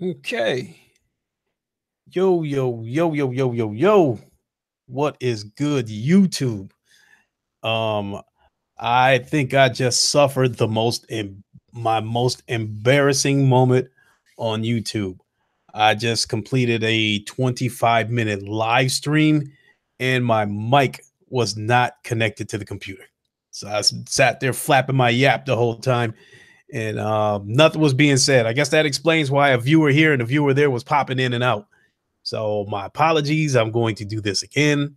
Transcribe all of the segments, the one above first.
Okay. Yo, yo, yo, yo, yo, yo, yo. What is good, YouTube? Um, I think I just suffered my most embarrassing moment on YouTube. I just completed a 25-minute live stream and my mic was not connected to the computer. So sat there flapping my yap the whole time and nothing was being said. I guess that explains why a viewer here and a viewer there was popping in and out. So my apologies. I'm going to do this again.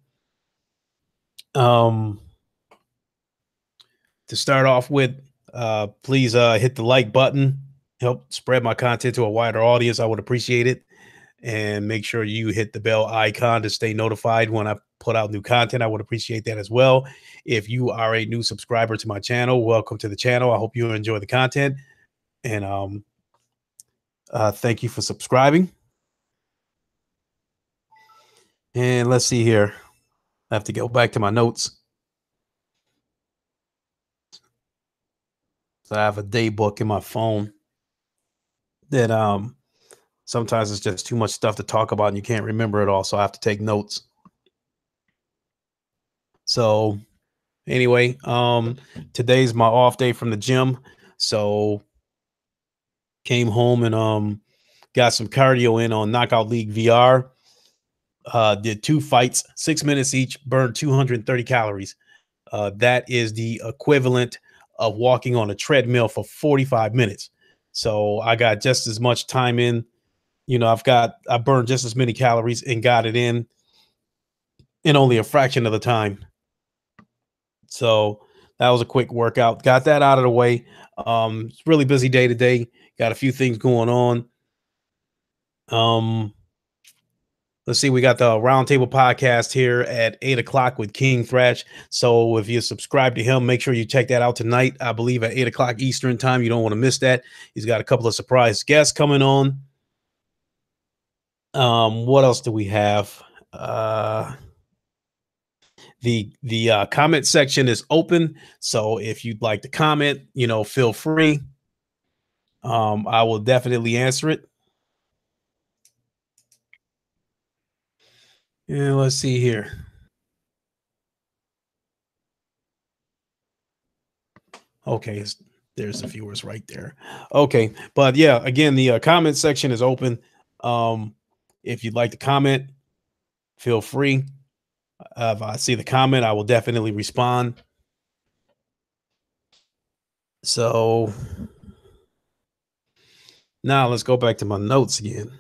Um, to start off with, please hit the like button. Help spread my content to a wider audience. I would appreciate it. And make sure you hit the bell icon to stay notified when I put out new content. I would appreciate that as well. If you are a new subscriber to my channel, welcome to the channel. I hope you enjoy the content. And thank you for subscribing. And let's see here. I have to go back to my notes. So I have a day book in my phone that sometimes it's just too much stuff to talk about and you can't remember it all. So I have to take notes. So anyway, today's my off day from the gym. So came home and got some cardio in on Knockout League VR. Did 2 fights, 6 minutes each, burned 230 calories. That is the equivalent of walking on a treadmill for 45 minutes. So I got just as much time in. I burned just as many calories and got it in only a fraction of the time. So that was a quick workout. Got that out of the way. It's really busy day today. Got a few things going on. Let's see. We got the Roundtable podcast here at 8 o'clock with King Thrash. So if you subscribe to him, make sure you check that out tonight. I believe at 8 o'clock Eastern time. You don't want to miss that. He's got a couple of surprise guests coming on. What else do we have? The comment section is open, so if you'd like to comment, feel free. I will definitely answer it. Yeah, let's see here. Okay, there's the viewers right there. Okay, but yeah, again, the comment section is open. If you'd like to comment, feel free. If I see the comment, I will definitely respond. So now let's go back to my notes again.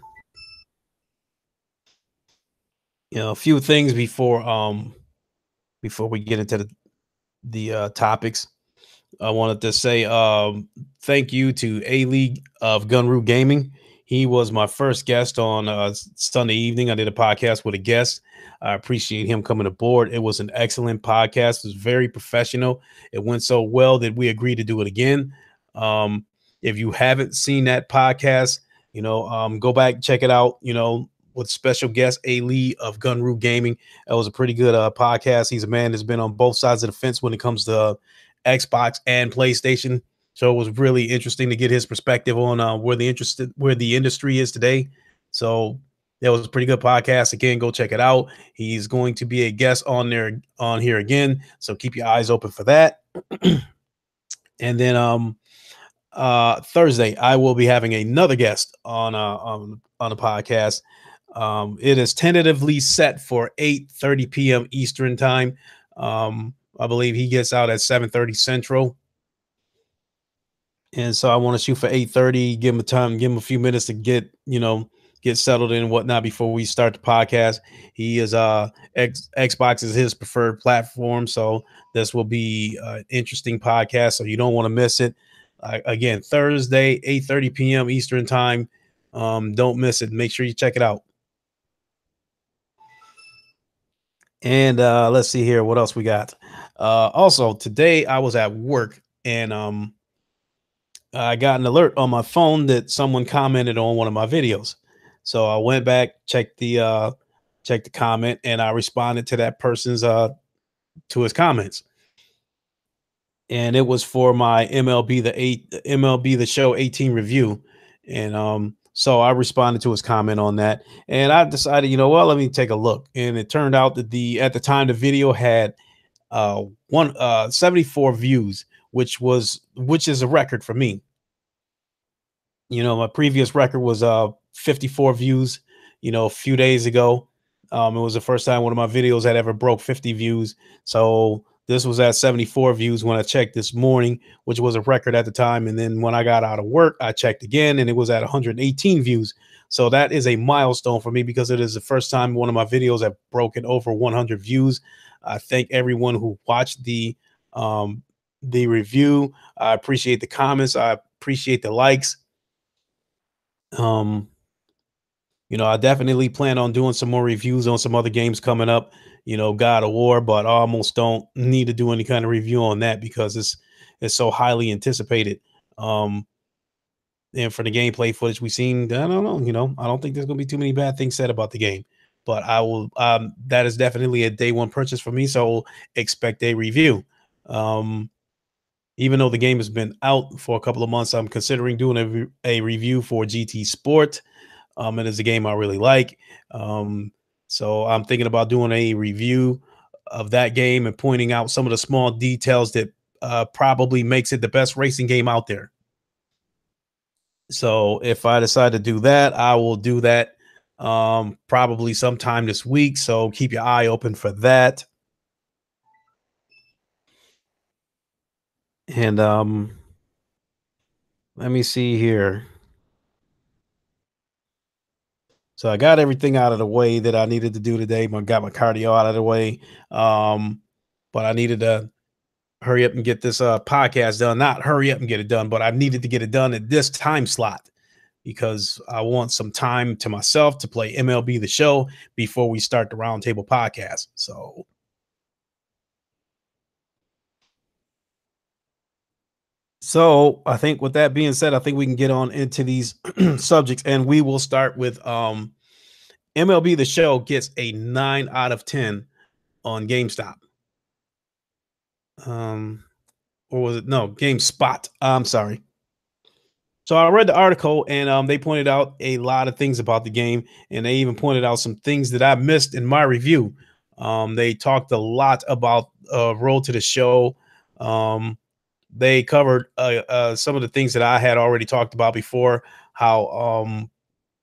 A few things before we get into the topics. I wanted to say thank you to A League of Gunru Gaming. He was my first guest on Sunday evening. I did a podcast with a guest. I appreciate him coming aboard. It was an excellent podcast. It was very professional. It went so well that we agreed to do it again. If you haven't seen that podcast, go back, check it out. With special guest A Lee of Gunru Gaming. That was a pretty good podcast. He's a man that's been on both sides of the fence when it comes to Xbox and PlayStation. So it was really interesting to get his perspective on where the industry is today. So that was a pretty good podcast. Again, go check it out. He's going to be a guest on here again. So keep your eyes open for that. And then Thursday, I will be having another guest on the podcast. It is tentatively set for 8:30 p.m. Eastern time. I believe he gets out at 7:30 Central. And so I want to shoot for 8:30, give him a few minutes to get settled in and whatnot before we start the podcast. He is Xbox is his preferred platform. So this will be an interesting podcast. So you don't want to miss it. Again, Thursday, 8:30 p.m. Eastern time. Don't miss it. Make sure you check it out. And let's see here. What else we got? Also, today I was at work and I got an alert on my phone that someone commented on one of my videos. So I went back, checked the comment, and I responded to that person's to his comments. And it was for my MLB the Show 18 review. And So I responded to his comment on that, and I decided, well, let me take a look. And it turned out that the at the time the video had one 74 views, which is a record for me. My previous record was 54 views, a few days ago. It was the first time one of my videos had ever broke 50 views. So this was at 74 views when I checked this morning, which was a record at the time. And then when I got out of work, I checked again and it was at 118 views. So that is a milestone for me because it is the first time one of my videos have broken over 100 views. I thank everyone who watched the review. I appreciate the comments. I appreciate the likes. Um, I definitely plan on doing some more reviews on some other games coming up, God of War, but I almost don't need to do any kind of review on that because it's so highly anticipated. Um, and for the gameplay footage we've seen, I don't know, I don't think there's gonna be too many bad things said about the game. But I will that is definitely a day one purchase for me, so expect a review. Um, Even though the game has been out for a couple of months, I'm considering doing a review for GT Sport. It is a game I really like. So I'm thinking about doing a review of that game and pointing out some of the small details that probably makes it the best racing game out there. So if I decide to do that, I will do that probably sometime this week. So keep your eye open for that. And let me see here. So I got everything out of the way that I needed to do today. I got my cardio out of the way. Um, but I needed to hurry up and get this podcast done. Not hurry up and get it done, but I needed to get it done at this time slot because I want some time to myself to play MLB the Show before we start the roundtable podcast. So I think with that being said, I think we can get on into these subjects, and we will start with MLB the Show gets a 9 out of 10 on GameStop. Or was it no GameSpot? I'm sorry. So I read the article, and they pointed out a lot of things about the game, and they even pointed out some things that I missed in my review. They talked a lot about Road to the Show. They covered some of the things that I had already talked about before, how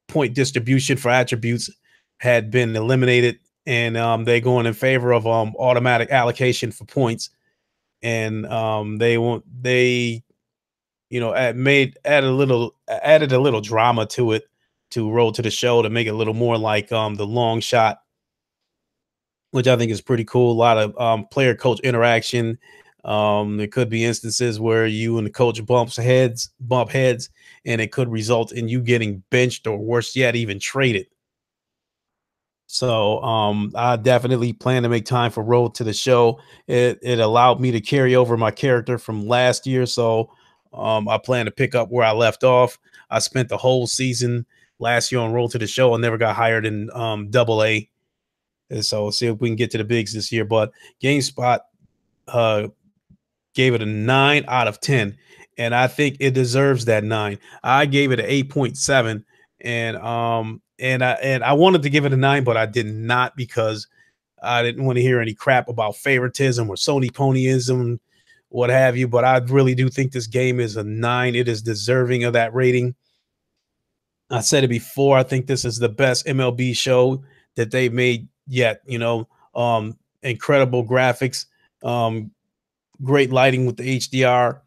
point distribution for attributes had been eliminated, and they going in favor of automatic allocation for points, and they added a little drama to it to Road to the Show to make it a little more like the long shot, which I think is pretty cool. A lot of player coach interaction. There could be instances where you and the coach bump heads, and it could result in you getting benched or worse yet, even traded. So I definitely plan to make time for Road to the Show. It allowed me to carry over my character from last year. So I plan to pick up where I left off. I spent the whole season last year on Road to the Show and never got hired in Double A. And so see if we can get to the bigs this year. But GameSpot uh, gave it a 9 out of 10, and I think it deserves that 9. I gave it an 8.7, and I wanted to give it a 9, but I did not because I didn't want to hear any crap about favoritism or Sony ponyism, what have you. But I really do think this game is a 9. It is deserving of that rating. I said it before. I think this is the best MLB show that they've made yet. Incredible graphics, um, great lighting with the HDR,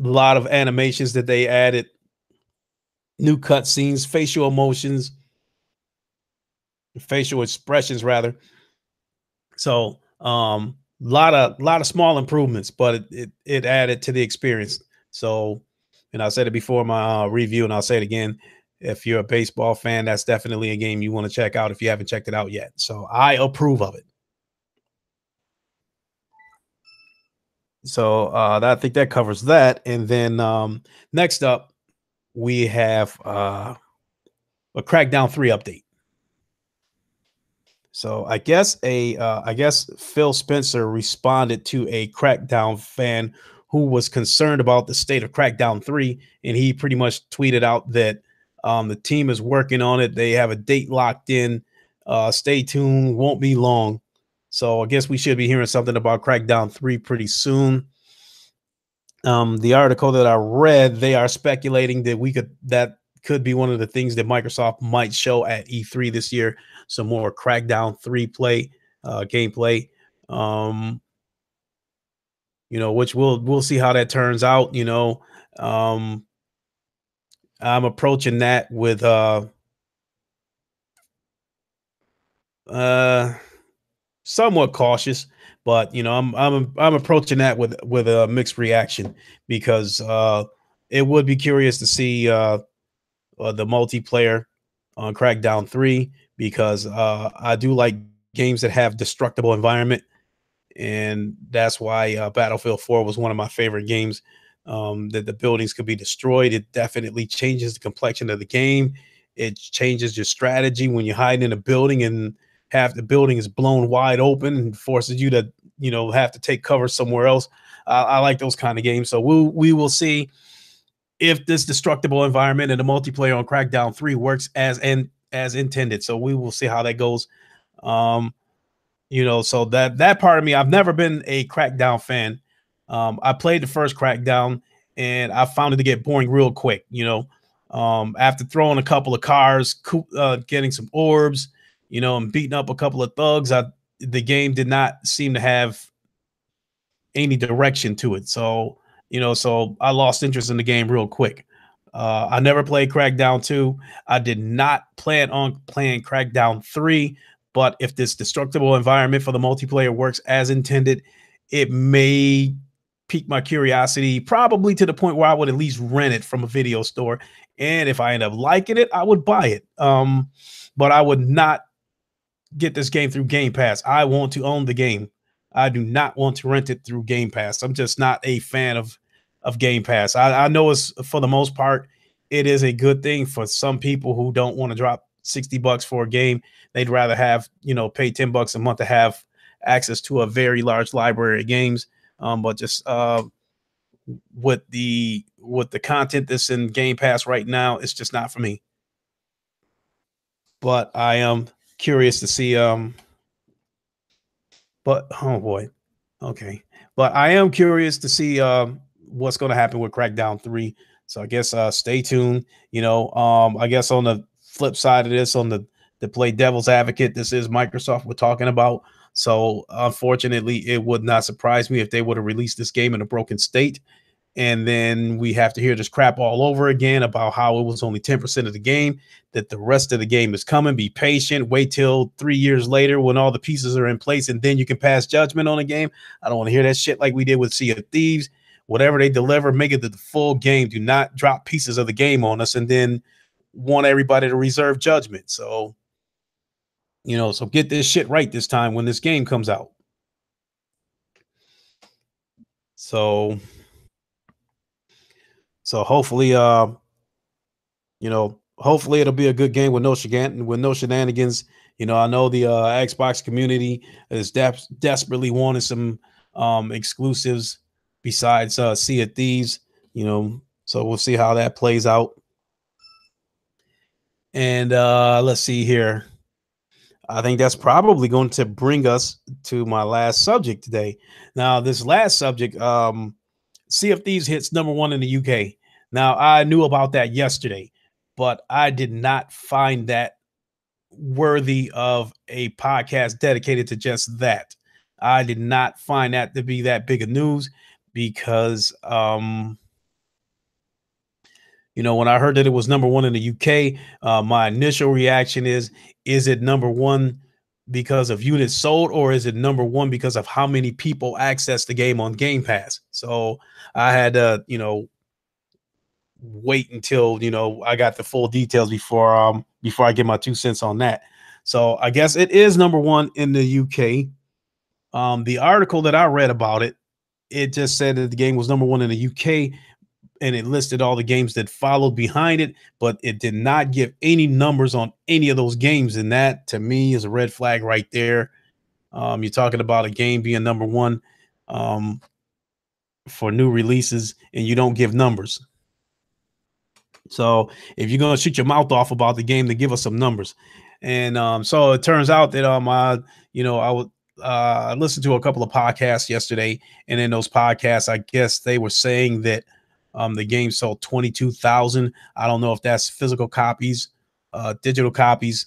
a lot of animations that they added, new cutscenes, facial expressions rather. So lot of small improvements, but it added to the experience. So, and I said it before in my review, and I'll say it again. If you're a baseball fan, that's definitely a game you want to check out if you haven't checked it out yet. So I approve of it. So I think that covers that. And then next up, we have a Crackdown 3 update. So I guess Phil Spencer responded to a Crackdown fan who was concerned about the state of Crackdown 3, and he pretty much tweeted out that The team is working on it. They have a date locked in. Stay tuned. Won't be long. So I guess we should be hearing something about Crackdown 3 pretty soon. The article that I read, they are speculating that that could be one of the things that Microsoft might show at E3 this year. Some more Crackdown 3 gameplay. Um, which we'll see how that turns out. Um, I'm approaching that with uh somewhat cautious, but I'm approaching that with a mixed reaction because it would be curious to see the multiplayer on Crackdown 3 because I do like games that have destructible environment, and that's why Battlefield 4 was one of my favorite games. That the buildings could be destroyed. It definitely changes the complexion of the game. It changes your strategy when you're hiding in a building and half the building is blown wide open and forces you to, have to take cover somewhere else. I like those kind of games. So we will see if this destructible environment and the multiplayer on Crackdown 3 works as intended. So we will see how that goes. Um, so that part of me, I've never been a Crackdown fan. I played the first Crackdown and I found it to get boring real quick. After throwing a couple of cars, getting some orbs, and beating up a couple of thugs, the game did not seem to have any direction to it. So I lost interest in the game real quick. I never played Crackdown 2. I did not plan on playing Crackdown 3, but if this destructible environment for the multiplayer works as intended, it may pique my curiosity, probably to the point where I would at least rent it from a video store. And if I end up liking it, I would buy it. But I would not get this game through Game Pass. I want to own the game. I do not want to rent it through Game Pass. I'm just not a fan of Game Pass. I know it's, for the most part, it is a good thing for some people who don't want to drop $60 for a game. They'd rather have, pay $10 a month to have access to a very large library of games. But just with the content that's in Game Pass right now, it's just not for me. But I am curious to see but oh boy. Okay. But I am curious to see what's going to happen with Crackdown 3. So I guess stay tuned. I guess on the flip side of this, on the to play devil's advocate, this is Microsoft we're talking about. So unfortunately, it would not surprise me if they would have released this game in a broken state. And then we have to hear this crap all over again about how it was only 10% of the game, that the rest of the game is coming. Be patient, wait till 3 years later when all the pieces are in place, and then you can pass judgment on a game. I don't want to hear that shit like we did with Sea of Thieves. Whatever they deliver, make it the full game. Do not drop pieces of the game on us and then want everybody to reserve judgment. So get this shit right this time when this game comes out. So hopefully hopefully it'll be a good game with no shenanigans. I know the Xbox community is desperately wanting some exclusives besides Sea of Thieves. So we'll see how that plays out. And let's see here. I think that's probably going to bring us to my last subject today. Now, this last subject, Sea of Thieves hits #1 in the UK. Now, I knew about that yesterday, but I did not find that worthy of a podcast dedicated to just that. I did not find that to be that big of news because, when I heard that it was #1 in the UK, my initial reaction is it #1 because of units sold, or is it #1 because of how many people access the game on Game Pass? So I had to, wait until I got the full details before I get my 2 cents on that. So I guess it is #1 in the UK. The article that I read about it, it just said that the game was #1 in the UK, and it listed all the games that followed behind it, but it did not give any numbers on any of those games, and that to me is a red flag right there. You're talking about a game being #1 for new releases, and you don't give numbers. So if you're gonna shoot your mouth off about the game, then give us some numbers. And so it turns out that I would listen to a couple of podcasts yesterday, and in those podcasts, I guess they were saying that the game sold 22,000. I don't know if that's physical copies, digital copies.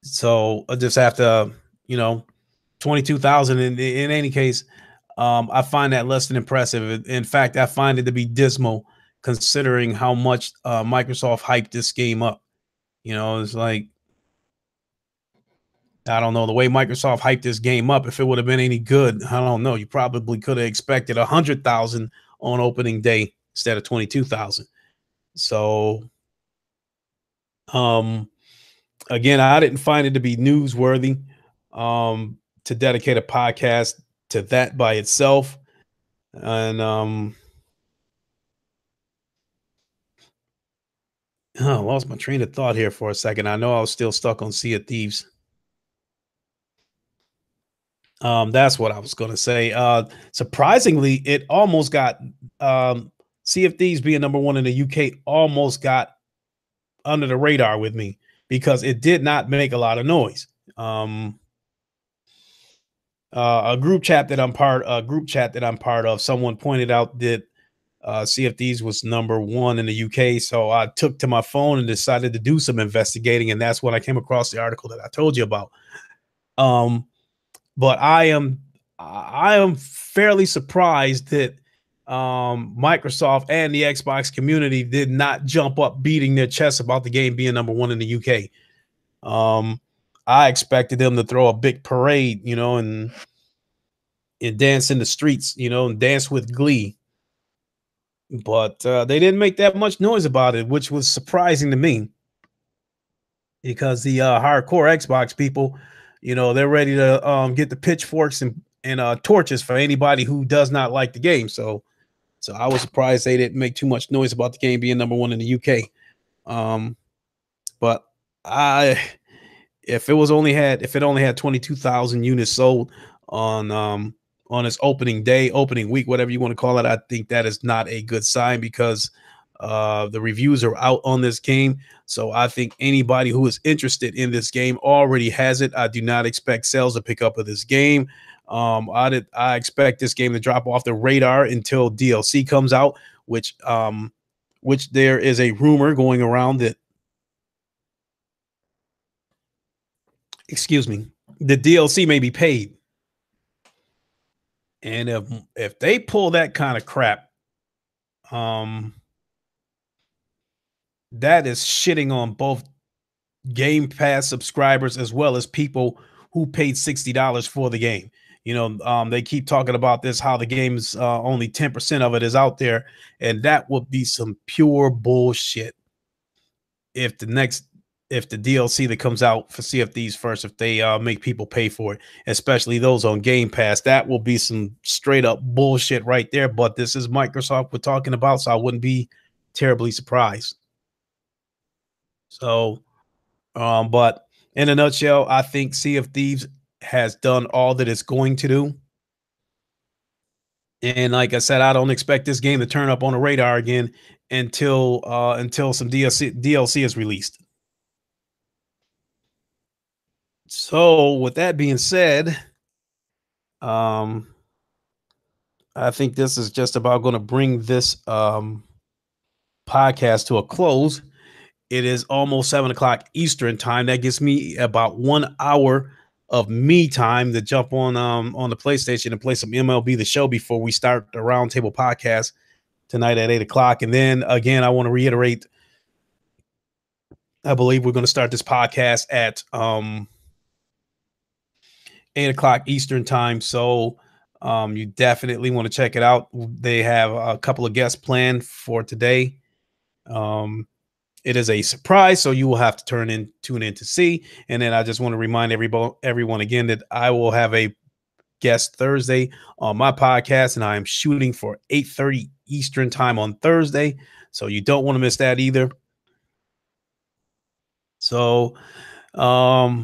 So I just have to, you know, 22,000 in any case. I find that less than impressive. In fact, I find it to be dismal considering how much Microsoft hyped this game up. It's like, I don't know, the way Microsoft hyped this game up, if it would have been any good, I don't know. You probably could have expected 100,000 on opening day instead of 22,000. So, um, again, I didn't find it to be newsworthy to dedicate a podcast to that by itself. And oh, I lost my train of thought here for a second. I know I was still stuck on Sea of Thieves. That's what I was going to say. Surprisingly, it almost got Sea of Thieves being number one in the UK almost got under the radar with me because it did not make a lot of noise. A group chat that I'm part of, someone pointed out that CFDs was number one in the UK. So I took to my phone and decided to do some investigating, and that's when I came across the article that I told you about. Um, but I am fairly surprised that Microsoft and the Xbox community did not jump up beating their chests about the game being number one in the UK. I expected them to throw a big parade, and dance in the streets, and dance with glee. But they didn't make that much noise about it, which was surprising to me because the hardcore Xbox people, they're ready to get the pitchforks and torches for anybody who does not like the game. So I was surprised they didn't make too much noise about the game being number one in the UK. But I if it only had 22,000 units sold on its opening day, opening week, whatever you want to call it, I think that is not a good sign because the reviews are out on this game. So I think anybody who is interested in this game already has it. I do not expect sales to pick up of this game. I expect this game to drop off the radar until DLC comes out, which there is a rumor going around that, excuse me, the DLC may be paid. And if they pull that kind of crap, um, that is shitting on both Game Pass subscribers as well as people who paid $60 for the game. They keep talking about this, how the game's only 10% of it is out there, and that would be some pure bullshit. If the DLC that comes out for CFDs first, if they make people pay for it, especially those on Game Pass, that will be some straight up bullshit right there. But this is Microsoft we're talking about, so I wouldn't be terribly surprised. So, but in a nutshell, I think Sea of Thieves has done all that it's going to do. And like I said, I don't expect this game to turn up on the radar again until some DLC is released. So with that being said, um, I think this is just about going to bring this podcast to a close. It is almost 7 o'clock Eastern time. That gives me about 1 hour of me time to jump on the PlayStation and play some MLB The Show before we start the Roundtable podcast tonight at 8 o'clock. And then again, I want to reiterate, I believe we're going to start this podcast at 8 o'clock Eastern time. So you definitely want to check it out. They have a couple of guests planned for today. It is a surprise, so you will have to tune in to see. And then I just want to remind everyone again that I will have a guest Thursday on my podcast, and I am shooting for 8:30 Eastern time on Thursday, so you don't want to miss that either. So, I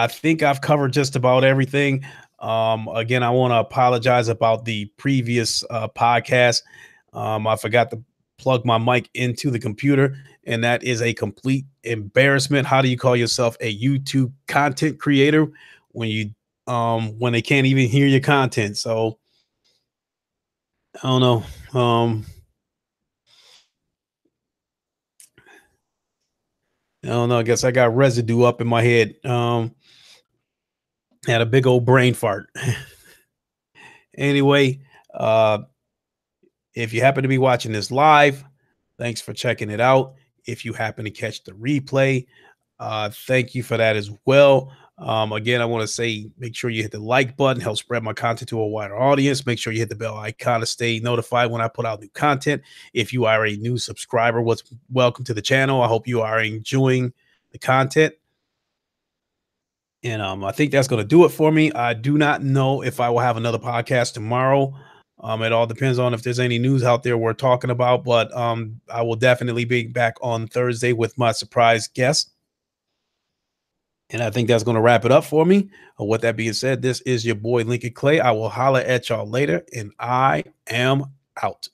think I've covered just about everything. Again, I want to apologize about the previous podcast. I forgot to plug my mic into the computer, and that is a complete embarrassment. How do you call yourself a YouTube content creator when you when they can't even hear your content? So I don't know. I don't know. I guess I got residue up in my head. Had a big old brain fart. Anyway, uh, if you happen to be watching this live, thanks for checking it out. If you happen to catch the replay, thank you for that as well. Again, I want to say make sure you hit the like button, help spread my content to a wider audience. Make sure you hit the bell icon to stay notified when I put out new content. If you are a new subscriber, welcome to the channel. I hope you are enjoying the content. And I think that's going to do it for me. I do not know if I will have another podcast tomorrow. It all depends on if there's any news out there we're talking about, but I will definitely be back on Thursday with my surprise guest. And I think that's going to wrap it up for me. With that being said, this is your boy Lincoln Clay. I will holler at y'all later, and I am out.